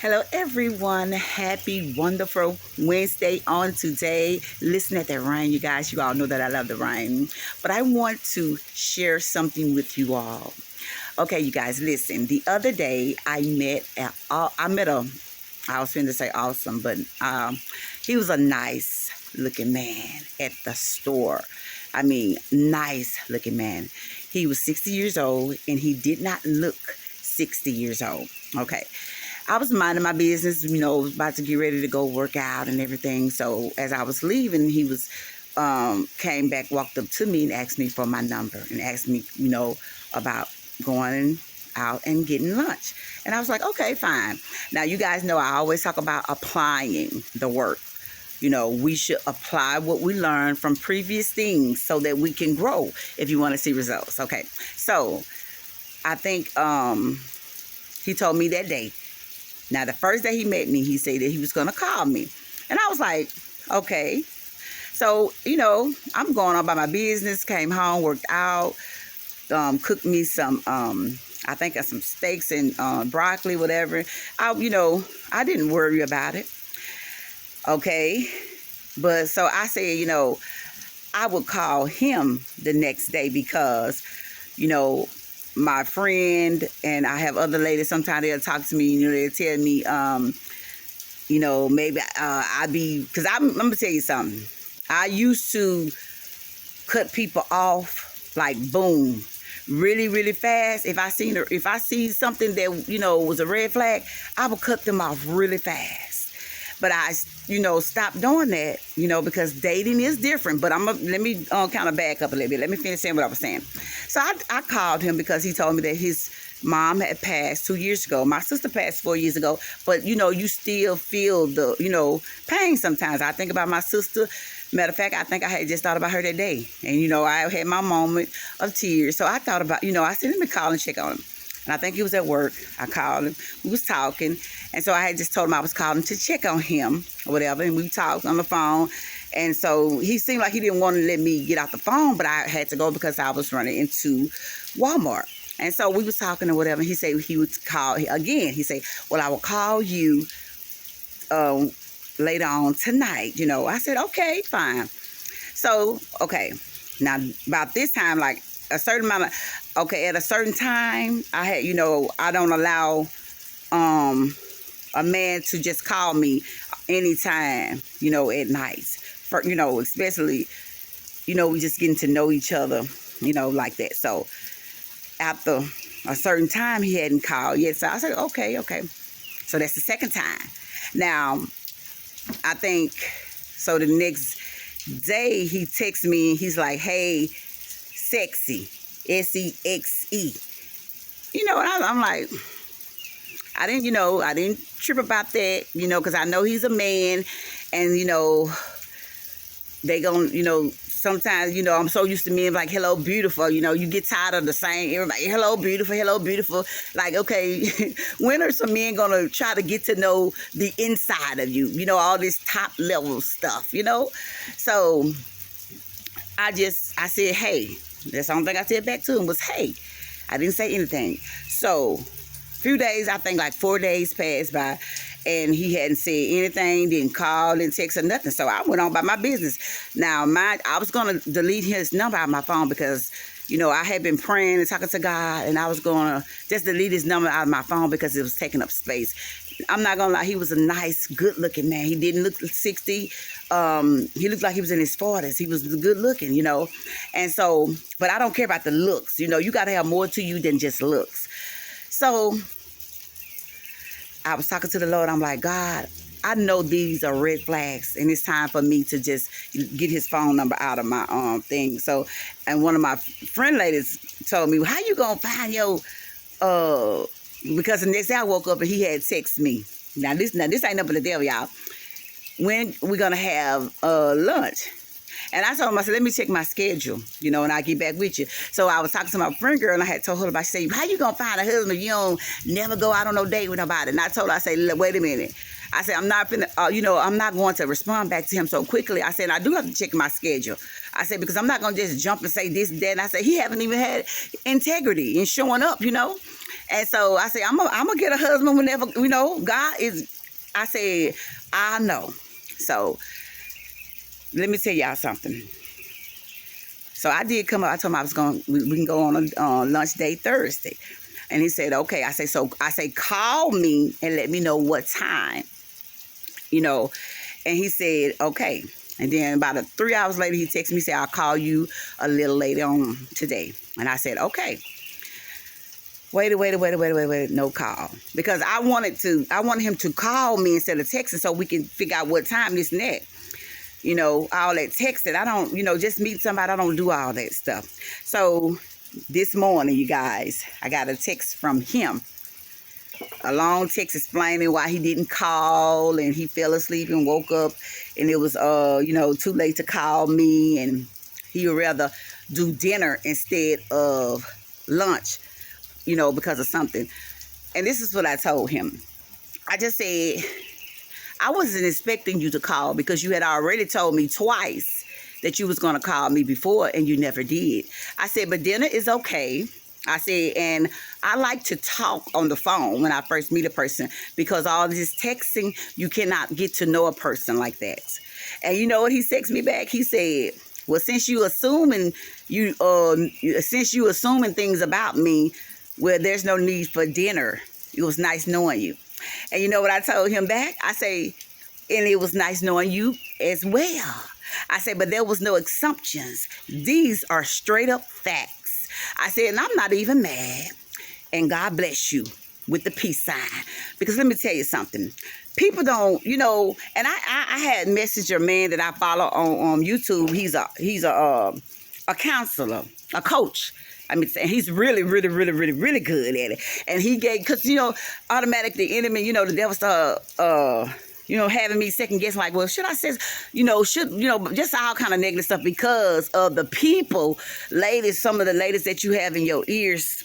Hello, everyone. Happy, wonderful Wednesday on today. Listen at that rain, you guys. You all know that I love the rain. But I want to share something with you all. Okay, you guys, listen. The other day, I met I was going to say awesome, but he was a nice looking man at the store. I mean, nice looking man. He was 60 years old, and he did not look 60 years old. Okay. I was minding my business, about to get ready to go work out and everything. So as I was leaving, he was came back, walked up to me and asked me for my number and asked me, about going out and getting lunch. And I was like, okay, fine. Now, you guys know I always talk about applying the work. We should apply what we learned from previous things so that we can grow if you want to see results. Okay. So I think he told me that day. Now, the first day he met me, he said that he was going to call me. And I was like, okay. So, I'm going on by my business, came home, worked out, cooked me some, I think some steaks and broccoli, whatever. I didn't worry about it. Okay. But so I said, I would call him the next day because, my friend and I have other ladies, sometimes they'll talk to me, they'll tell me, maybe because I'm going to tell you something. I used to cut people off like boom, really, really fast. If I see something that, was a red flag, I would cut them off really fast. But I, stopped doing that, because dating is different. But let me kind of back up a little bit. Let me finish saying what I was saying. So I called him because he told me that his mom had passed 2 years ago. My sister passed 4 years ago. But, you still feel the, pain sometimes. I think about my sister. Matter of fact, I think I had just thought about her that day. And, I had my moment of tears. So I thought about, I said, let me call and check on him. And I think he was at work. I called him. We was talking. And so I had just told him I was calling to check on him or whatever. And we talked on the phone. And so he seemed like he didn't want to let me get off the phone, but I had to go because I was running into Walmart. And so we was talking or whatever. And he said he would call again. He said, well, I will call you later on tonight. I said, okay, fine. So, okay. Now, about this time, like a certain amount of, at a certain time, I had, I don't allow a man to just call me anytime, at night. For, especially, we just getting to know each other, like that. So after a certain time, he hadn't called yet. So I said, okay. So that's the second time. Now, I think, so the next day he texts me and he's like, hey, sexy, S-E-X-E. And I'm like, I didn't trip about that, because I know he's a man and, they gonna, sometimes, I'm so used to men like, hello, beautiful, you get tired of the same, everybody, hello, beautiful. Like, okay, when are some men gonna try to get to know the inside of you, all this top level stuff, So I said, hey. That's the only thing I said back to him was, hey. I didn't say anything. So, few days, I think like 4 days passed by, and he hadn't said anything, didn't call, didn't text or nothing. So, I went on by my business. Now, I was going to delete his number out of my phone because, I had been praying and talking to God, and I was going to just delete his number out of my phone because it was taking up space. I'm not going to lie, he was a nice, good-looking man. He didn't look 60. He looked like he was in his 40s. He was good-looking, And so, but I don't care about the looks. You got to have more to you than just looks. So, I was talking to the Lord. I'm like, God, I know these are red flags, and it's time for me to just get his phone number out of my thing. So, and one of my friend ladies told me, how you going to find your because the next day I woke up and he had texted me. Now this ain't nothing to devil, y'all. When we gonna have lunch? And I told him, I said, let me check my schedule, and I'll get back with you. So I was talking to my friend girl, and I had told her about, she said, how you gonna find a husband if you don't never go out on no date with nobody? And I told her, I said, wait a minute. I said, I'm not going to respond back to him so quickly. I said, I do have to check my schedule. I said, because I'm not going to just jump and say this, that. And I said, he haven't even had integrity in showing up, you know. And so I said, I'm going to get a husband whenever, you know, God is, I said, I know. So let me tell y'all something. So I did come up. I told him we can go on a lunch date Thursday. And he said, okay. I say, call me and let me know what time, you know. And he said, okay. And then about 3 hours later, he texted me, said, I'll call you a little later on today. And I said, okay. Wait, no call. Because I wanted him to call me instead of texting so we can figure out what time, this and that. You know, all that texting. I don't, you know, just meet somebody. I don't do all that stuff. So this morning, you guys, I got a text from him. A long text explaining why he didn't call, and he fell asleep and woke up, and it was, you know, too late to call me, and he would rather do dinner instead of lunch, you know, because of something. And this is what I told him. I just said, I wasn't expecting you to call because you had already told me twice that you was going to call me before, and you never did. I said, but dinner is okay. I said, and I like to talk on the phone when I first meet a person, because all this texting, you cannot get to know a person like that. And you know what he texted me back? He said, well, since you assuming things about me, well, there's no need for dinner. It was nice knowing you. And you know what I told him back? I say, and it was nice knowing you as well. I said, but there was no assumptions. These are straight up facts. I said, and I'm not even mad. And God bless you with the peace sign. Because let me tell you something. People don't, you know, and I had messaged a man that I follow on YouTube. He's a counselor, a coach. I mean, he's really good at it. And he gave, because, you know, automatically the enemy, you know, the devil started, you know, having me second guess, like, well, should I say, you know, just all kind of negative stuff because of the people, ladies, some of the ladies that you have in your ears.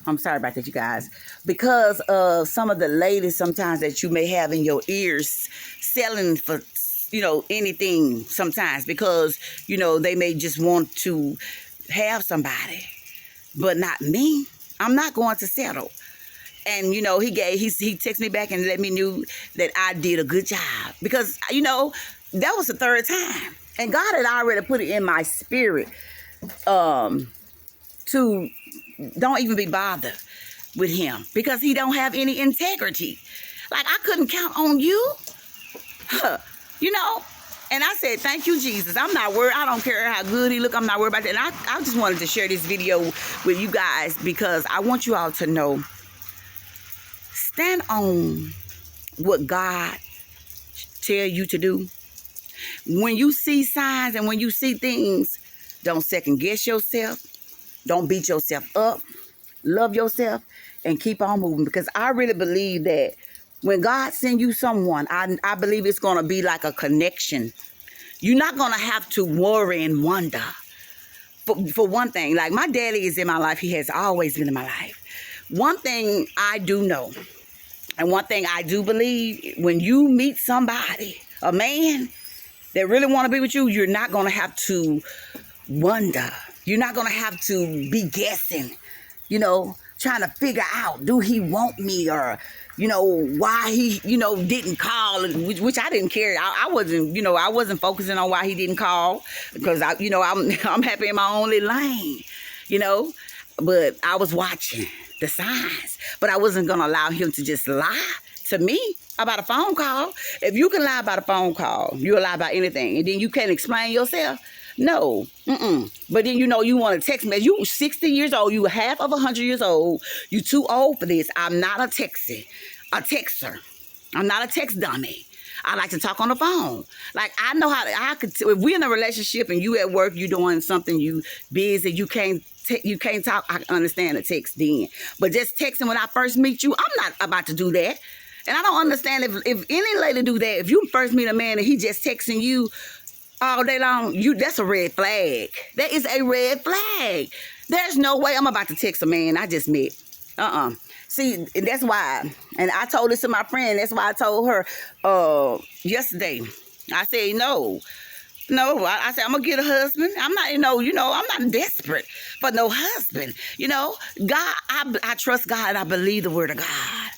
I'm sorry about that, you guys. Because of some of the ladies sometimes that you may have in your ears selling for, you know, anything sometimes, because, you know, they may just want to have somebody, but not me. I'm not going to settle. And, you know, he texted me back and let me know that I did a good job, because, you know, that was the third time. And God had already put it in my spirit to don't even be bothered with him, because he don't have any integrity. Like, I couldn't count on you. You know, and I said, thank you, Jesus. I'm not worried. I don't care how good he look. I'm not worried about that. And I just wanted to share this video with you guys, because I want you all to know, stand on what God tell you to do. When you see signs and when you see things, don't second guess yourself. Don't beat yourself up. Love yourself and keep on moving, because I really believe that when God sends you someone, I believe it's going to be like a connection. You're not going to have to worry and wonder. For one thing, like, my daddy is in my life. He has always been in my life. One thing I do know, and one thing I do believe, when you meet somebody, a man that really want to be with you, you're not going to have to wonder. You're not going to have to be guessing, you know, trying to figure out, do he want me, or, you know, why he, you know, didn't call, which I didn't care. I wasn't, you know, I wasn't focusing on why he didn't call, because I, you know, I'm happy in my own little lane, you know, but I was watching the signs, but I wasn't going to allow him to just lie to me about a phone call. If you can lie about a phone call, you'll lie about anything, and then you can't explain yourself. No. But then, you know, you want to text me. You 60 years old. You half of 100 years old. You too old for this. I'm not a texter. I'm not a text dummy. I like to talk on the phone. Like, I know how if we're in a relationship and you at work, you doing something, you busy, you can't talk, I understand a text then. But just texting when I first meet you, I'm not about to do that. And I don't understand if any lady do that. If you first meet a man and he just texting you all day long, that's a red flag. That is a red flag. There's no way I'm about to text a man I just met See, and that's why, and I told this to my friend, that's why I told her yesterday. I said, no, I said, I'm gonna get a husband. I'm not, I'm not desperate for no husband. God, I trust God and I believe the word of God.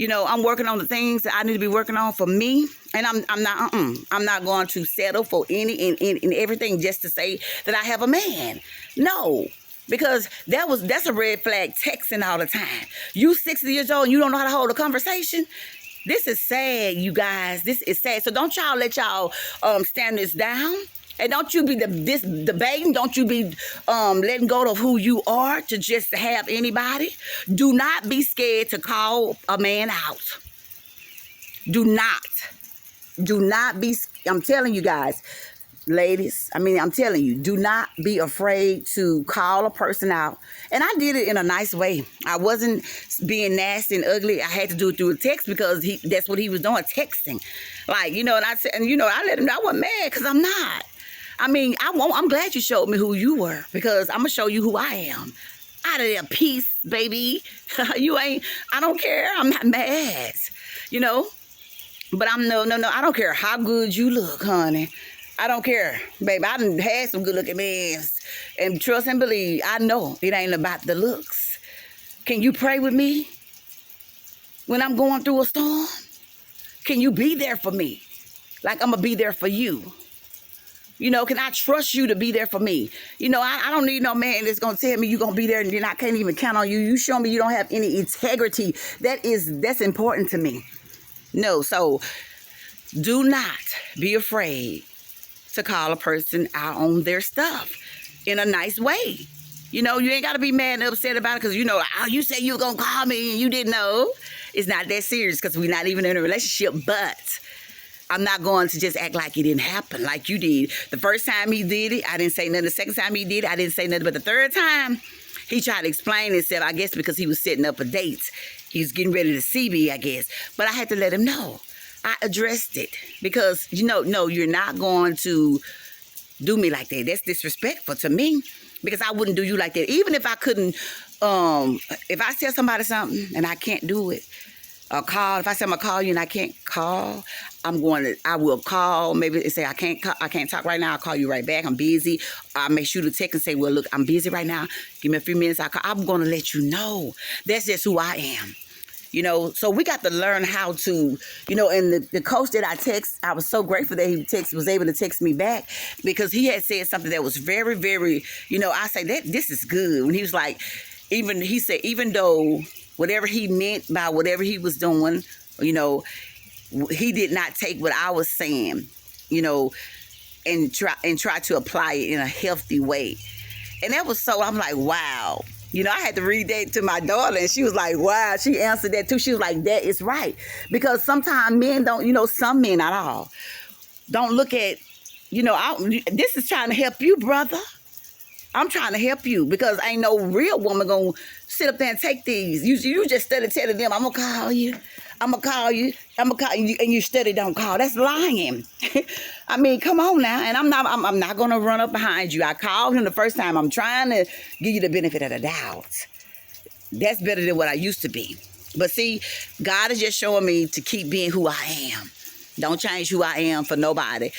I'm working on the things that I need to be working on for me, and I'm not going to settle for any and everything just to say that I have a man. No, because that's a red flag, texting all the time. You 60 years old and you don't know how to hold a conversation. This is sad, you guys. This is sad. So don't y'all let y'all stand this down. And don't you be debating. Don't you be letting go of who you are to just have anybody. Do not be scared to call a man out. Do not be. I'm telling you guys, ladies. I'm telling you, do not be afraid to call a person out. And I did it in a nice way. I wasn't being nasty and ugly. I had to do it through a text because that's what he was doing, texting. And I said, I let him know I wasn't mad because I'm not. I'm glad you showed me who you were because I'm going to show you who I am. Out of there, peace, baby. I don't care. I'm not mad, But I don't care how good you look, honey. I don't care, baby. I done had some good looking men. And trust and believe, I know it ain't about the looks. Can you pray with me when I'm going through a storm? Can you be there for me? Like I'm going to be there for you. Can I trust you to be there for me? I don't need no man that's going to tell me you're going to be there and then I can't even count on you. You show me you don't have any integrity. That's important to me. No, so do not be afraid to call a person out on their stuff in a nice way. You ain't got to be mad and upset about it because, you said you were going to call me and you didn't know. It's not that serious because we're not even in a relationship, but I'm not going to just act like it didn't happen like you did. The first time he did it, I didn't say nothing. The second time he did it, I didn't say nothing. But the third time, he tried to explain himself, I guess because he was setting up a date. He was getting ready to see me, I guess. But I had to let him know. I addressed it because, no, you're not going to do me like that. That's disrespectful to me because I wouldn't do you like that. Even if I couldn't, if I tell somebody something and I can't do it, or call. If I say I'm gonna call you and I can't call, I will call. Maybe say I can't talk right now. I'll call you right back. I'm busy. I'll make sure to text and say, well, look, I'm busy right now. Give me a few minutes. I'm gonna let you know. That's just who I am. So we got to learn how to, and the coach that I text, I was so grateful that he was able to text me back because he had said something that was very, very, I say that this is good. When he was like, he said, even though whatever he meant by whatever he was doing, he did not take what I was saying, and try to apply it in a healthy way. And that was so, I'm like, wow. I had to read that to my daughter and she was like, wow. She answered that too. She was like, that is right. Because sometimes men don't, some men, not all, don't look at, this is trying to help you, brother. I'm trying to help you because ain't no real woman gonna sit up there and take these. You just study telling them, I'm gonna call you, and you study don't call. That's lying. Come on now. And I'm not gonna run up behind you. I called him the first time. I'm trying to give you the benefit of the doubt. That's better than what I used to be. But see, God is just showing me to keep being who I am. Don't change who I am for nobody.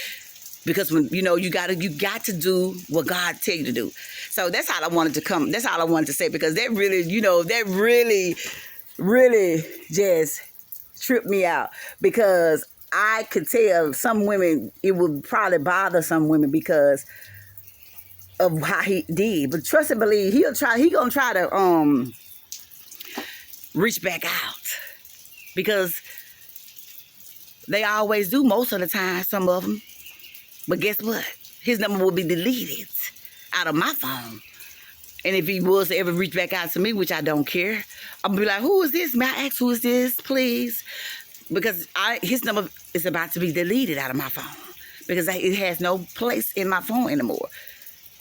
Because when you got to do what God tell you to do. So that's how I wanted to come. That's all I wanted to say because that really, that really, really just tripped me out because I could tell some women it would probably bother some women because of how he did. But trust and believe, he gonna try to reach back out because they always do most of the time. Some of them. But guess what? His number will be deleted out of my phone. And if he was to ever reach back out to me, which I don't care, I'm going to be like, who is this? May I ask who is this, please? Because his number is about to be deleted out of my phone. Because it has no place in my phone anymore.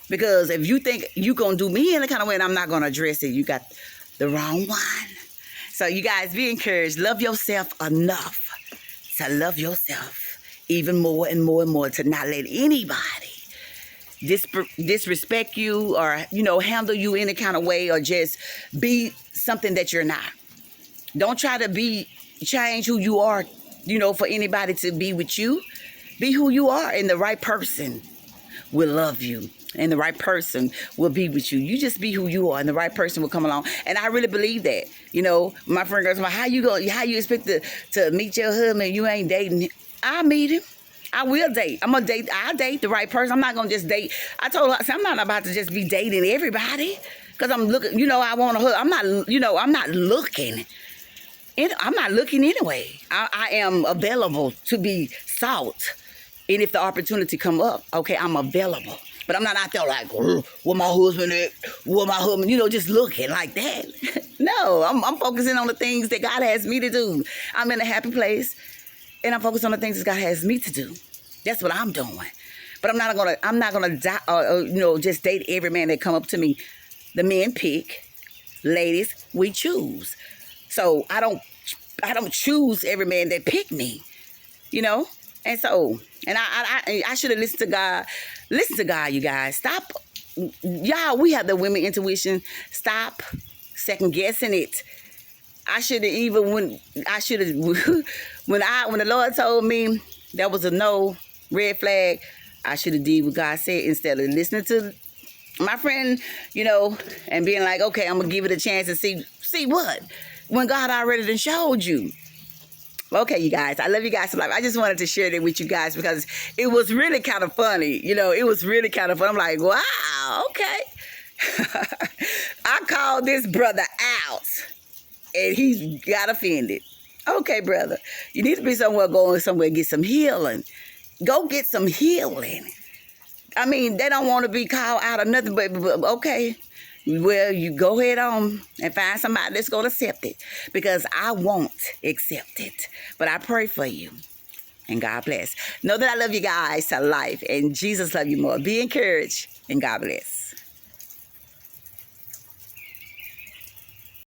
Because if you think you're going to do me in the kind of way and I'm not going to address it, you got the wrong one. So you guys be encouraged. Love yourself enough to love yourself even more and more and more, to not let anybody disrespect you or, you know, handle you any kind of way or just be something that you're not. Don't try to change who you are, you know, for anybody to be with you. Be who you are, and the right person will love you, and the right person will be with you. You just be who you are, and the right person will come along. And I really believe that. You know, my friend goes, "How you expect to meet your husband? You ain't dating him." I'll meet him. I will date. I'll date the right person. I'm not gonna just date. I told her, I'm not about to just be dating everybody because I'm looking. You know, I want a husband. I'm not. You know, I'm not looking. I'm not looking anyway. I am available to be sought. And if the opportunity come up, okay, I'm available. But I'm not out there like, where my husband at? Where my husband? You know, just looking like that. No, I'm focusing on the things that God has me to do. I'm in a happy place, and I'm focused on the things that God has me to do. That's what I'm doing. But I'm not gonna you know, just date every man that come up to me. The men pick, ladies, we choose. So I don't choose every man that pick me, you know. And so, and I should have listened to God. Listen to God, you guys. Stop, y'all. We have the women intuition. Stop second guessing it. I should have when the Lord told me that was a no, red flag, I should have did what God said instead of listening to my friend, you know, and being like, okay, I'm gonna give it a chance and see what, when God already done showed you. Okay, you guys, I love you guys a lot. I just wanted to share that with you guys because it was really kind of funny. You know, it was really kind of fun. I'm like, wow, okay. I called this brother out, and he got offended. Okay, brother, you need to be going somewhere, get some healing. Go get some healing. I mean, they don't want to be called out or nothing, but okay. Well, you go ahead on and find somebody that's going to accept it, because I won't accept it. But I pray for you, and God bless. Know that I love you guys to life, and Jesus love you more. Be encouraged, and God bless.